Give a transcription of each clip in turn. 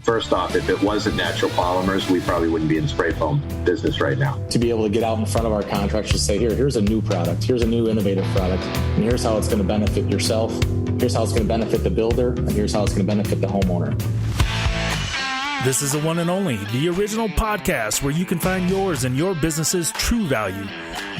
first off, if it wasn't Natural Polymers, we probably wouldn't be in the spray foam business right now. To be able to get out in front of our contractors and say, here's a new product, here's a new innovative product, and here's how it's going to benefit yourself, here's how it's going to benefit the builder, and here's how it's going to benefit the homeowner. This is the one and only, the original podcast where you can find yours and your business's true value.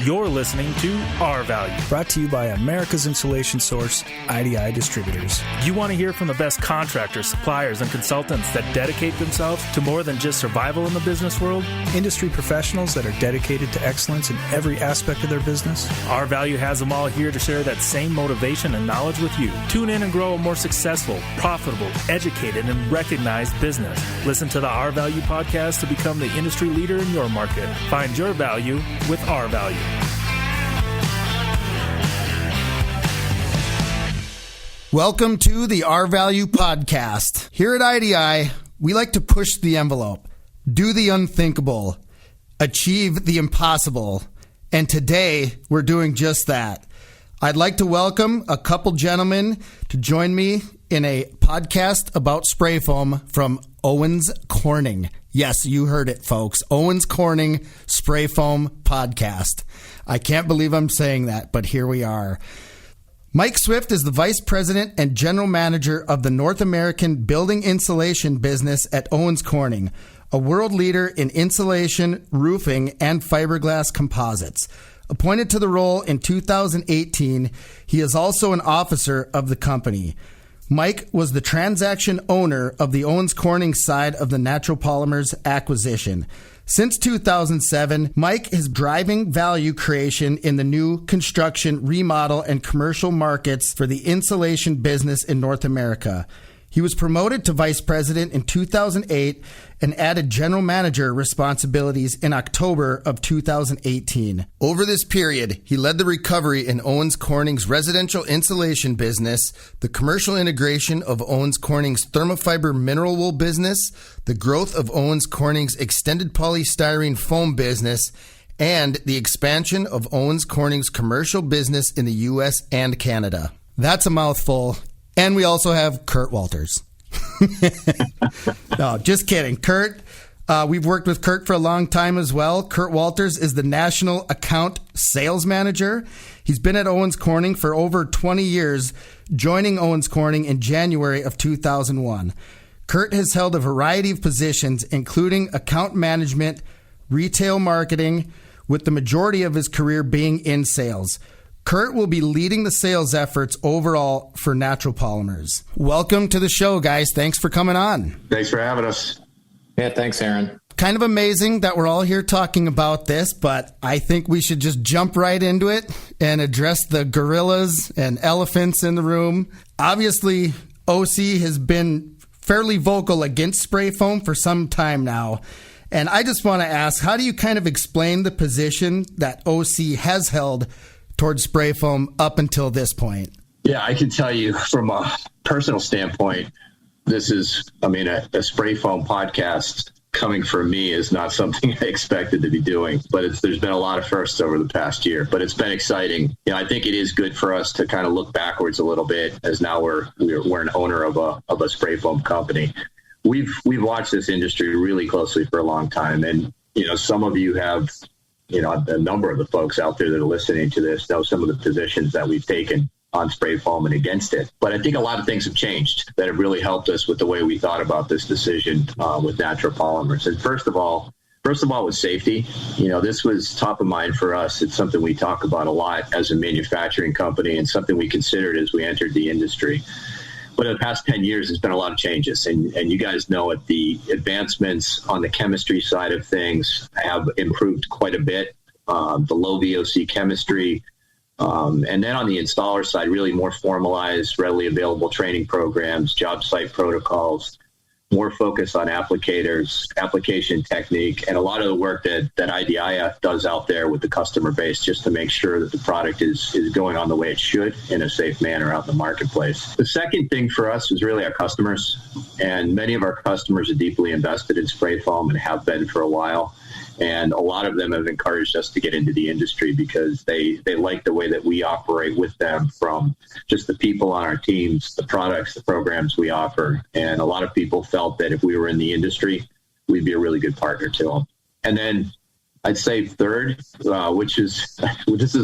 You're listening to Our Value. Brought to you by America's insulation source, IDI Distributors. You want to hear from the best contractors, suppliers, and consultants that dedicate themselves to more than just survival in the business world? Industry professionals that are dedicated to excellence in every aspect of their business? Our Value has them all here to share that same motivation and knowledge with you. Tune in and grow a more successful, profitable, educated, and recognized business. Listen to the Our Value podcast to become the industry leader in your market. Find your value with Our Value. Welcome to the Our Value podcast. Here at IDI, we like to push the envelope, do the unthinkable, achieve the impossible, and today we're doing just that. I'd like to welcome a couple gentlemen to join me in a podcast about spray foam from Owens Corning. Yes, you heard it, folks. Owens Corning Spray Foam Podcast. I can't believe I'm saying that, but here we are. Mike Swift is the Vice President and General Manager of the North American building insulation business at Owens Corning, a world leader in insulation, roofing, and fiberglass composites. Appointed to the role in 2018, he is also an officer of the company. Mike was the transaction owner of the Owens Corning side of the Natural Polymers acquisition. Since 2007, Mike is driving value creation in the new construction, remodel, and commercial markets for the insulation business in North America. He was promoted to vice president in 2008 and added general manager responsibilities in October of 2018. Over this period, he led the recovery in Owens Corning's residential insulation business, the commercial integration of Owens Corning's thermofiber mineral wool business, the growth of Owens Corning's extended polystyrene foam business, and the expansion of Owens Corning's commercial business in the U.S. and Canada. That's a mouthful. And we also have Kurt Walters. No, just kidding. Kurt, we've worked with Kurt for a long time as well. Kurt Walters is the National Account Sales Manager. He's been at Owens Corning for over 20 years, joining Owens Corning in January of 2001. Kurt has held a variety of positions, including account management, retail marketing, with the majority of his career being in sales. Kurt will be leading the sales efforts overall for Natural Polymers. Welcome to the show, guys. Thanks for coming on. Thanks for having us. Yeah, thanks, Aaron. Kind of amazing that we're all here talking about this, but I think we should just jump right into it and address the gorillas and elephants in the room. Obviously, OC has been fairly vocal against spray foam for some time now. And I just want to ask, how do you kind of explain the position that OC has held towards spray foam up until this point? Yeah, I can tell you from a personal standpoint, this is, a spray foam podcast coming from me is not something I expected to be doing, but there's been a lot of firsts over the past year, but it's been exciting. I think it is good for us to kind of look backwards a little bit, as now we're an owner of a spray foam company. We've watched this industry really closely for a long time. And, some of you have, a number of the folks out there that are listening to this know some of the positions that we've taken on spray foam and against it. But I think a lot of things have changed that have really helped us with the way we thought about this decision with Natural Polymers. And first of all, was safety. This was top of mind for us. It's something we talk about a lot as a manufacturing company and something we considered as we entered the industry. But in the past 10 years, there's been a lot of changes. And you guys know it, the advancements on the chemistry side of things have improved quite a bit. The low VOC chemistry. And then on the installer side, really more formalized, readily available training programs, job site protocols, more focus on applicators, application technique, and a lot of the work that IDI does out there with the customer base just to make sure that the product is going on the way it should in a safe manner out in the marketplace. The second thing for us is really our customers, and many of our customers are deeply invested in spray foam and have been for a while. And a lot of them have encouraged us to get into the industry because they like the way that we operate with them, from just the people on our teams, the products, the programs we offer. And a lot of people felt that if we were in the industry, we'd be a really good partner to them. And then I'd say third, which is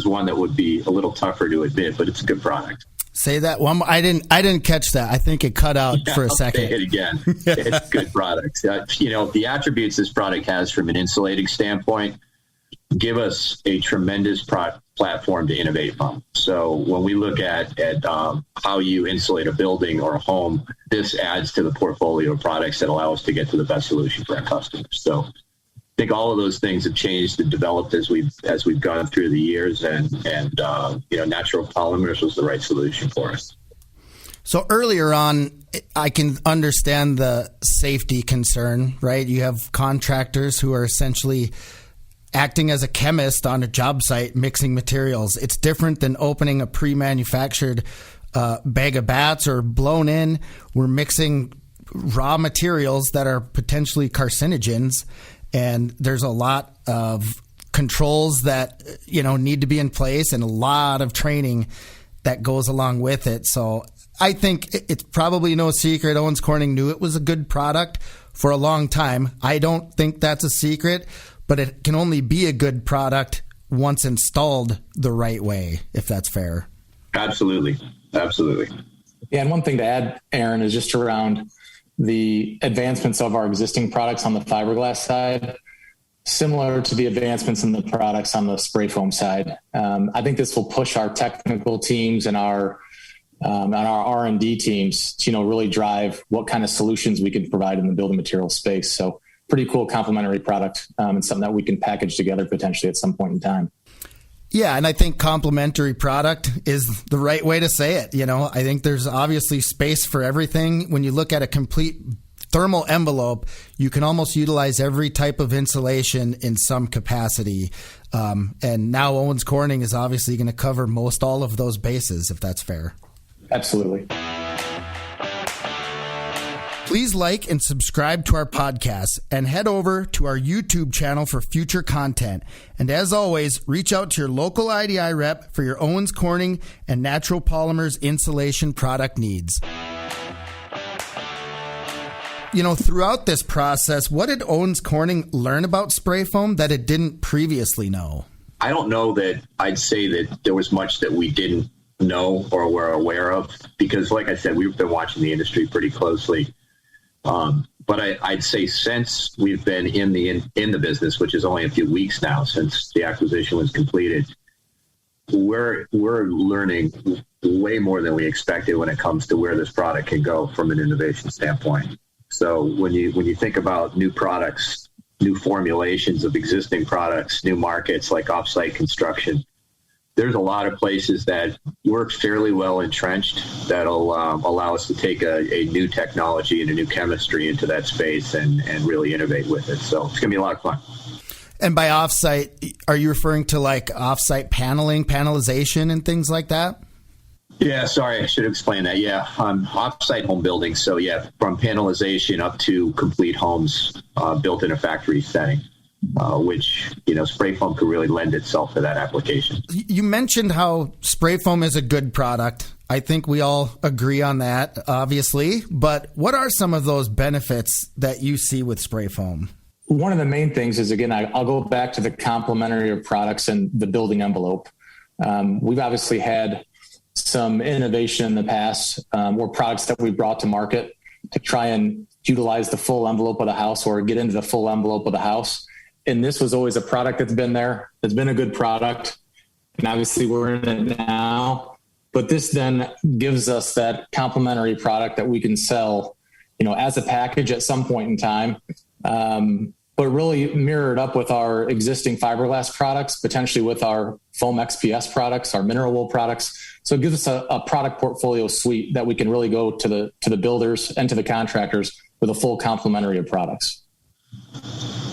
one that would be a little tougher to admit, but it's a good product. Say that one more. I didn't catch that. I think it cut out for a second. I'll say it again. It's good product. The attributes this product has from an insulating standpoint give us a tremendous platform to innovate from. So when we look at how you insulate a building or a home, this adds to the portfolio of products that allow us to get to the best solution for our customers. So I think all of those things have changed and developed as we've gone through the years, and Natural Polymers was the right solution for us. So earlier on, I can understand the safety concern, right? You have contractors who are essentially acting as a chemist on a job site, mixing materials. It's different than opening a pre-manufactured bag of bats or blown in. We're mixing raw materials that are potentially carcinogens. And there's a lot of controls that, need to be in place, and a lot of training that goes along with it. So I think it's probably no secret Owens Corning knew it was a good product for a long time. I don't think that's a secret, but it can only be a good product once installed the right way, if that's fair. Absolutely. Yeah, and one thing to add, Aaron, is just around the advancements of our existing products on the fiberglass side, similar to the advancements in the products on the spray foam side. I think this will push our technical teams and our R&D teams to, really drive what kind of solutions we can provide in the building material space. So pretty cool complementary product, and something that we can package together potentially at some point in time. Yeah, and I think complementary product is the right way to say it. I think there's obviously space for everything. When you look at a complete thermal envelope, you can almost utilize every type of insulation in some capacity. And now Owens Corning is obviously going to cover most all of those bases, if that's fair. Absolutely. Please like and subscribe to our podcast and head over to our YouTube channel for future content. And as always, reach out to your local IDI rep for your Owens Corning and Natural Polymers insulation product needs. Throughout this process, what did Owens Corning learn about spray foam that it didn't previously know? I don't know that I'd say that there was much that we didn't know or were aware of, because like I said, we've been watching the industry pretty closely. But I'd say since we've been in the business, which is only a few weeks now since the acquisition was completed, we're learning way more than we expected when it comes to where this product can go from an innovation standpoint. So when you think about new products, new formulations of existing products, new markets like offsite construction, there's a lot of places that work fairly well entrenched that'll allow us to take a new technology and a new chemistry into that space and really innovate with it. So it's going to be a lot of fun. And by offsite, are you referring to like offsite panelization and things like that? Yeah, sorry, I should explain that. Yeah, offsite home building. So yeah, from panelization up to complete homes built in a factory setting. Which, spray foam could really lend itself to that application. You mentioned how spray foam is a good product. I think we all agree on that, obviously. But what are some of those benefits that you see with spray foam? One of the main things is, again, I'll go back to the complementary of products and the building envelope. We've obviously had some innovation in the past, or products that we brought to market to try and utilize the full envelope of the house or get into the full envelope of the house. And this was always a product that's been there. It's been a good product. And obviously we're in it now. But this then gives us that complementary product that we can sell, as a package at some point in time. But really mirrored up with our existing fiberglass products, potentially with our foam XPS products, our mineral wool products. So it gives us a product portfolio suite that we can really go to the builders and to the contractors with a full complementary of products.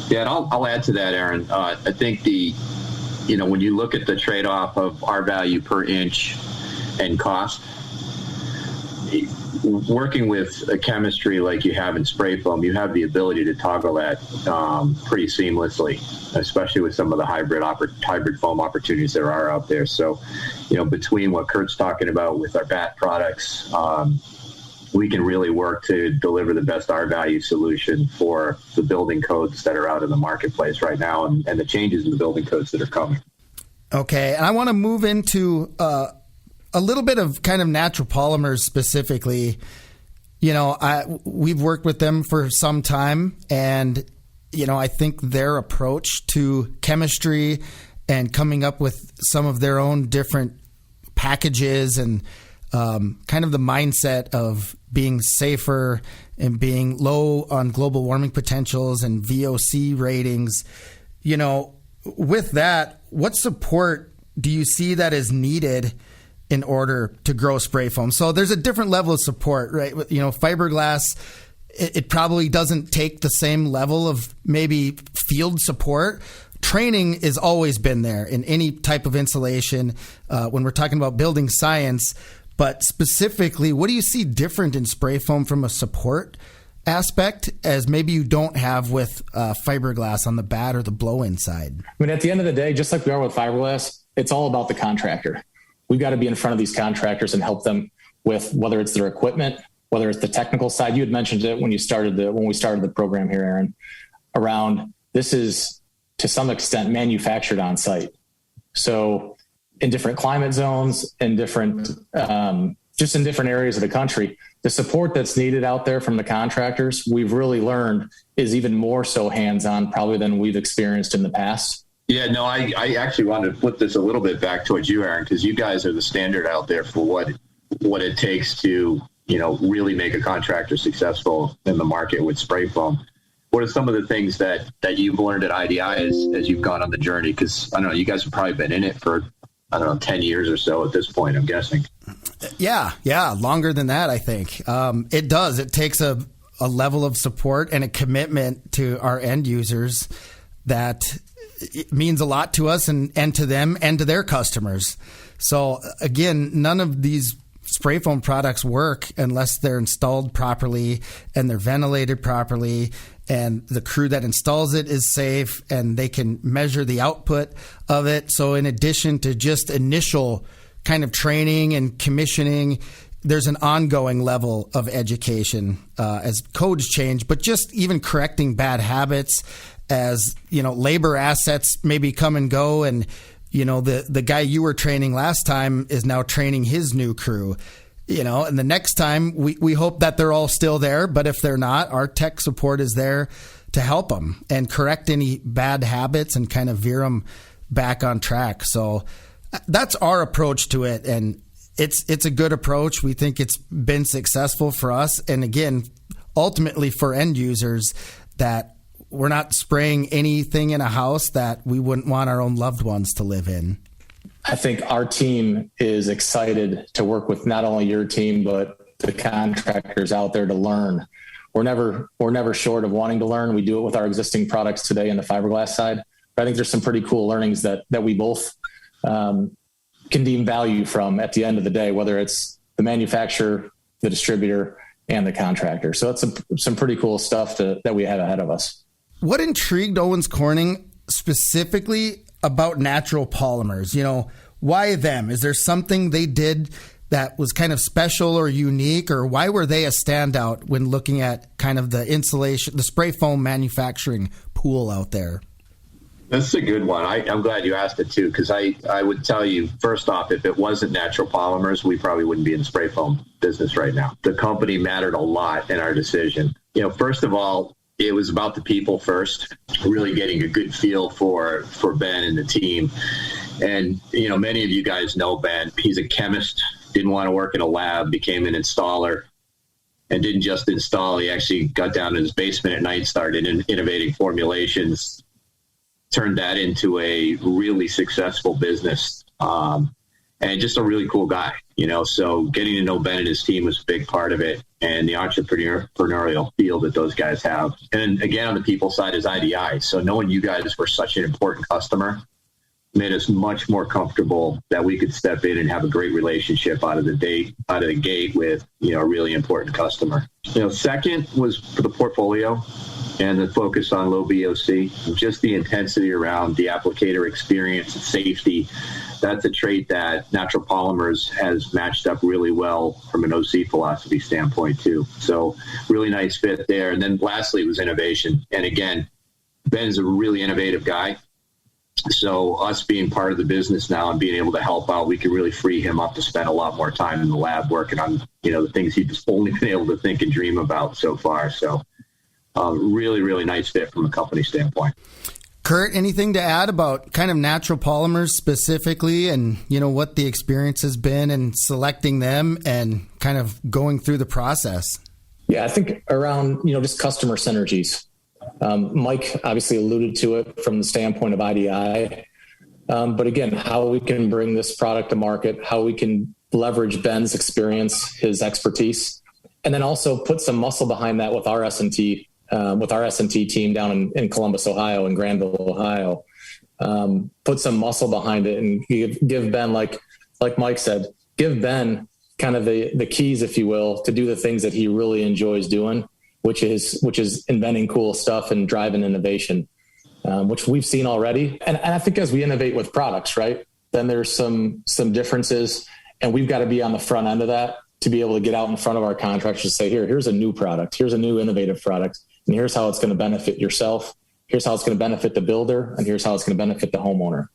Yeah, and I'll add to that, Aaron. I think when you look at the trade-off of our value per inch and cost, working with a chemistry like you have in spray foam, you have the ability to toggle that pretty seamlessly, especially with some of the hybrid foam opportunities there are out there. So, between what Kurt's talking about with our bat products, we can really work to deliver the best R-value solution for the building codes that are out in the marketplace right now, and the changes in the building codes that are coming. Okay, and I want to move into a little bit of kind of Natural Polymers specifically. We've worked with them for some time, and I think their approach to chemistry and coming up with some of their own different packages and kind of the mindset of being safer and being low on global warming potentials and VOC ratings. With that, what support do you see that is needed in order to grow spray foam? So there's a different level of support, right? Fiberglass, it probably doesn't take the same level of maybe field support. Training has always been there in any type of insulation when we're talking about building science. But specifically, what do you see different in spray foam from a support aspect as maybe you don't have with fiberglass on the bat or the blow-in side? I mean, at the end of the day, just like we are with fiberglass, it's all about the contractor. We've got to be in front of these contractors and help them with whether it's their equipment, whether it's the technical side. You had mentioned it when we started the program here, Aaron, around this is to some extent manufactured on site. So in different climate zones and different, just in different areas of the country, the support that's needed out there from the contractors, we've really learned is even more so hands-on probably than we've experienced in the past. Yeah, no, I actually wanted to flip this a little bit back towards you, Aaron, because you guys are the standard out there for what it takes to, really make a contractor successful in the market with spray foam. What are some of the things that you've learned at IDI as you've gone on the journey? Because I don't know, you guys have probably been in it for, 10 years or so at this point, I'm guessing. Yeah, longer than that, I think. It does. It takes a level of support and a commitment to our end users that it means a lot to us and to them and to their customers. So again, none of these spray foam products work unless they're installed properly and they're ventilated properly and the crew that installs it is safe and they can measure the output of it. So in addition to just initial kind of training and commissioning, there's an ongoing level of education as codes change, but just even correcting bad habits as, labor assets maybe come and go. And, the guy you were training last time is now training his new crew, and the next time we hope that they're all still there. But if they're not, our tech support is there to help them and correct any bad habits and kind of veer them back on track. So that's our approach to it. And it's a good approach. We think it's been successful for us. And again, ultimately for end users, that we're not spraying anything in a house that we wouldn't want our own loved ones to live in. I think our team is excited to work with not only your team, but the contractors out there to learn. We're never short of wanting to learn. We do it with our existing products today in the fiberglass side. But I think there's some pretty cool learnings that we both can deem value from at the end of the day, whether it's the manufacturer, the distributor, and the contractor. So it's some pretty cool stuff that we have ahead of us. What intrigued Owens Corning specifically about Natural Polymers? Why them? Is there something they did that was kind of special or unique, or why were they a standout when looking at kind of the insulation, the spray foam manufacturing pool out there? That's a good one. I'm glad you asked it too, because I would tell you, first off, if it wasn't Natural Polymers, we probably wouldn't be in the spray foam business right now. The company mattered a lot in our decision. First of all, it was about the people first, really getting a good feel for Ben and the team. And, many of you guys know Ben. He's a chemist, didn't want to work in a lab, became an installer, and didn't just install. He actually got down in his basement at night, started innovating formulations, turned that into a really successful business, and just a really cool guy, so getting to know Ben and his team was a big part of it, and the entrepreneurial feel that those guys have. And again, on the people side is IDI. So knowing you guys were such an important customer made us much more comfortable that we could step in and have a great relationship out of the gate with, a really important customer. Second was for the portfolio and the focus on low VOC, just the intensity around the applicator experience and safety. That's a trait that Natural Polymers has matched up really well from an OC philosophy standpoint too. So really nice fit there. And then lastly was innovation. And again, Ben's a really innovative guy. So us being part of the business now and being able to help out, we can really free him up to spend a lot more time in the lab working on, the things he's only been able to think and dream about so far. So really, really nice fit from a company standpoint. Kurt, anything to add about kind of Natural Polymers specifically and, what the experience has been in selecting them and kind of going through the process? Yeah, I think around, just customer synergies. Mike obviously alluded to it from the standpoint of IDI. But again, how we can bring this product to market, how we can leverage Ben's experience, his expertise, and then also put some muscle behind that with our S&T team down in Columbus, Ohio, and Granville, Ohio. Put some muscle behind it and give Ben, like Mike said, give Ben kind of the keys, if you will, to do the things that he really enjoys doing, which is inventing cool stuff and driving innovation, which we've seen already. And I think as we innovate with products, right, then there's some differences, and we've got to be on the front end of that to be able to get out in front of our contractors and say, here's a new product, here's a new innovative product, and here's how it's going to benefit yourself, here's how it's going to benefit the builder, and here's how it's going to benefit the homeowner.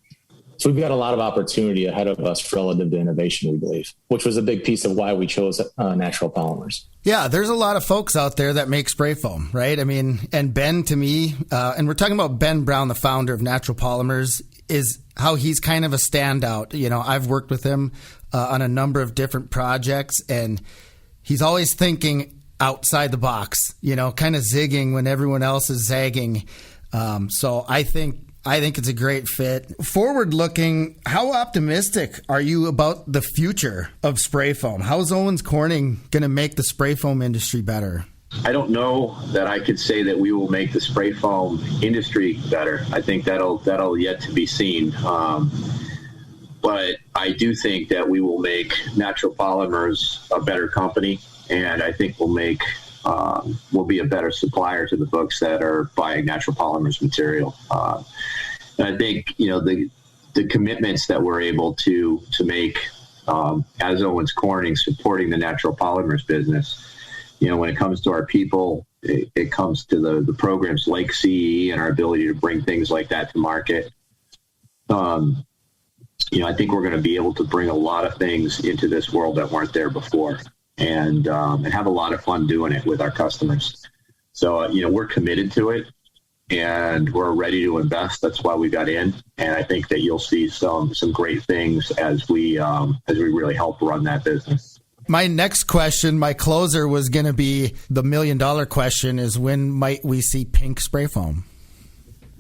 So we've got a lot of opportunity ahead of us relative to innovation, we believe, which was a big piece of why we chose Natural Polymers. Yeah, there's a lot of folks out there that make spray foam, right? I mean, and Ben, to me, and we're talking about Ben Brown, the founder of Natural Polymers, is how he's kind of a standout. I've worked with him on a number of different projects, and he's always thinking outside the box, kind of zigging when everyone else is zagging. So I think it's a great fit. Forward looking, how optimistic are you about the future of spray foam? How is Owens Corning going to make the spray foam industry better? I don't know that I could say that we will make the spray foam industry better. I think that'll yet to be seen. But I do think that we will make Natural Polymers a better company, and I think we'll be a better supplier to the folks that are buying Natural Polymers material. And I think, the commitments that we're able to make as Owens Corning supporting the Natural Polymers business, when it comes to our people, it comes to the programs like CE and our ability to bring things like that to market. I think we're going to be able to bring a lot of things into this world that weren't there before, and have a lot of fun doing it with our customers. So, we're committed to it, and we're ready to invest. That's why we got in. And I think that you'll see some great things as we really help run that business. My next question, my closer, was going to be the $1 million question: is when might we see pink spray foam?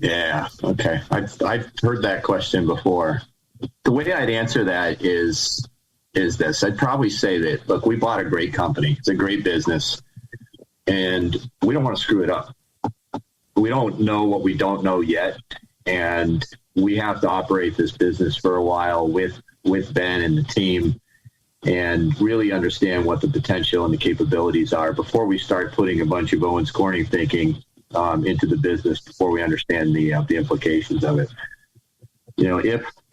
Yeah. Okay. I've heard that question before. The way I'd answer that is this. I'd probably say that, look, we bought a great company. It's a great business, and we don't want to screw it up. We don't know what we don't know yet, and we have to operate this business for a while with Ben and the team and really understand what the potential and the capabilities are before we start putting a bunch of Owens Corning thinking into the business, before we understand the implications of it.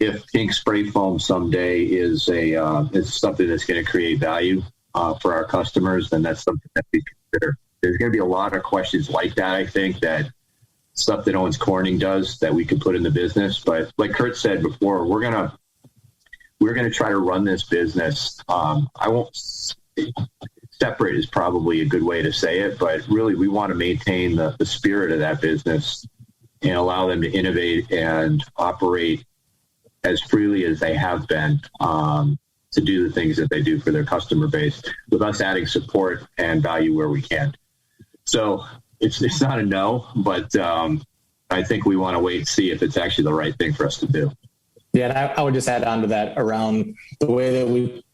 If pink spray foam someday is something that's going to create value for our customers, then that's something that we consider. There's going to be a lot of questions like that, I think, that stuff that Owens Corning does that we could put in the business. But like Kurt said before, we're going to try to run this business. I won't separate is probably a good way to say it, but really we want to maintain the spirit of that business and allow them to innovate and operate as freely as they have been to do the things that they do for their customer base, with us adding support and value where we can. So it's not a no, but I think we want to wait and see if it's actually the right thing for us to do. Yeah, and I would just add on to that around the way that we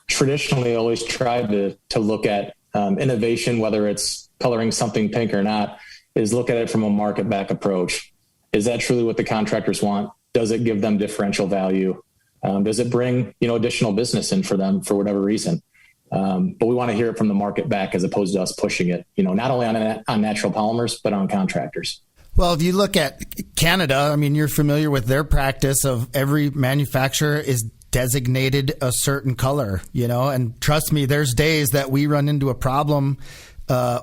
traditionally always tried to look at innovation, whether it's coloring something pink or not, is look at it from a market back approach. Is that truly what the contractors want? Does it give them differential value? Does it bring, additional business in for them for whatever reason? But we want to hear it from the market back as opposed to us pushing it, not only on Natural Polymers, but on contractors. Well, if you look at Canada, I mean, you're familiar with their practice of every manufacturer is designated a certain color, and trust me, there's days that we run into a problem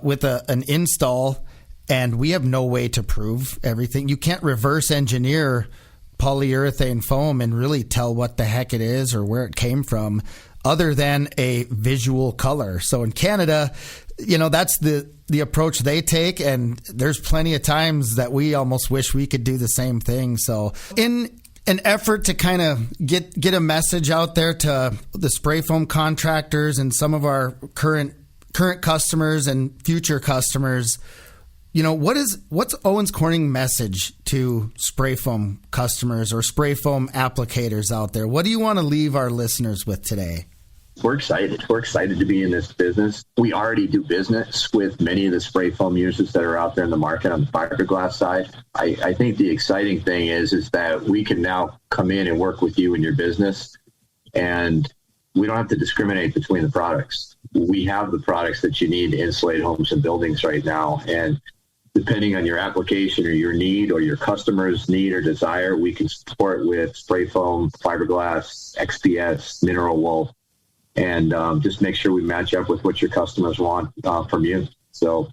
with an install and we have no way to prove everything. You can't reverse engineer polyurethane foam and really tell what the heck it is or where it came from other than a visual color. So in Canada, that's the approach they take. And there's plenty of times that we almost wish we could do the same thing. So in an effort to kind of get a message out there to the spray foam contractors and some of our current customers and future customers, what's Owens Corning message to spray foam customers or spray foam applicators out there? What do you want to leave our listeners with today? We're excited. We're excited to be in this business. We already do business with many of the spray foam users that are out there in the market on the fiberglass side. I think the exciting thing is that we can now come in and work with you in your business, and we don't have to discriminate between the products. We have the products that you need to insulate homes and buildings right now. And depending on your application or your need or your customer's need or desire, we can support with spray foam, fiberglass, XPS, mineral wool, and just make sure we match up with what your customers want from you. So,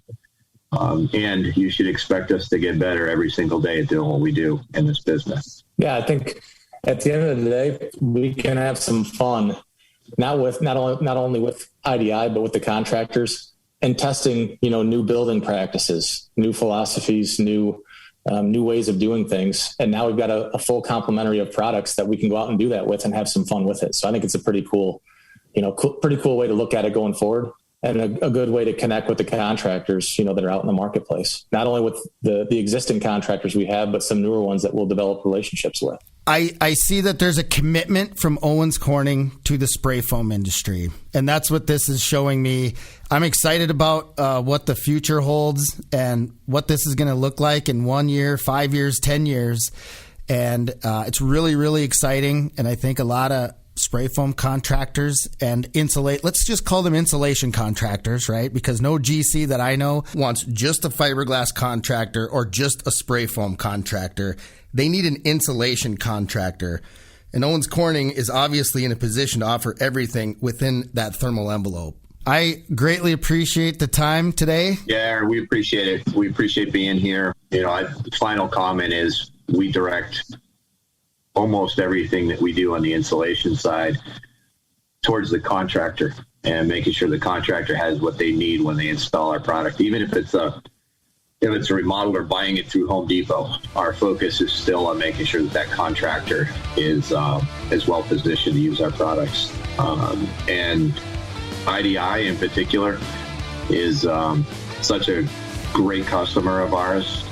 and you should expect us to get better every single day at doing what we do in this business. Yeah, I think at the end of the day, we can have some fun, not only with IDI, but with the contractors, and testing, new building practices, new philosophies, new ways of doing things. And now we've got a full complementary of products that we can go out and do that with and have some fun with it. So I think it's a pretty cool way to look at it going forward, and a good way to connect with the contractors, that are out in the marketplace, not only with the existing contractors we have, but some newer ones that we'll develop relationships with. I see that there's a commitment from Owens Corning to the spray foam industry, and that's what this is showing me. I'm excited about what the future holds and what this is going to look like in 1 year, 5 years, 10 years. And it's really, really exciting. And I think a lot of spray foam contractors and let's just call them insulation contractors, right? Because no GC that I know wants just a fiberglass contractor or just a spray foam contractor. They need an insulation contractor. And Owens Corning is obviously in a position to offer everything within that thermal envelope. I greatly appreciate the time today. Yeah, we appreciate it. We appreciate being here. Final comment is we direct almost everything that we do on the insulation side towards the contractor and making sure the contractor has what they need when they install our product. Even if it's a remodel or buying it through Home Depot, our focus is still on making sure that contractor is well positioned to use our products. And IDI in particular is such a great customer of ours.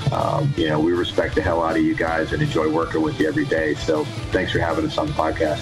We respect the hell out of you guys and enjoy working with you every day. So thanks for having us on the podcast.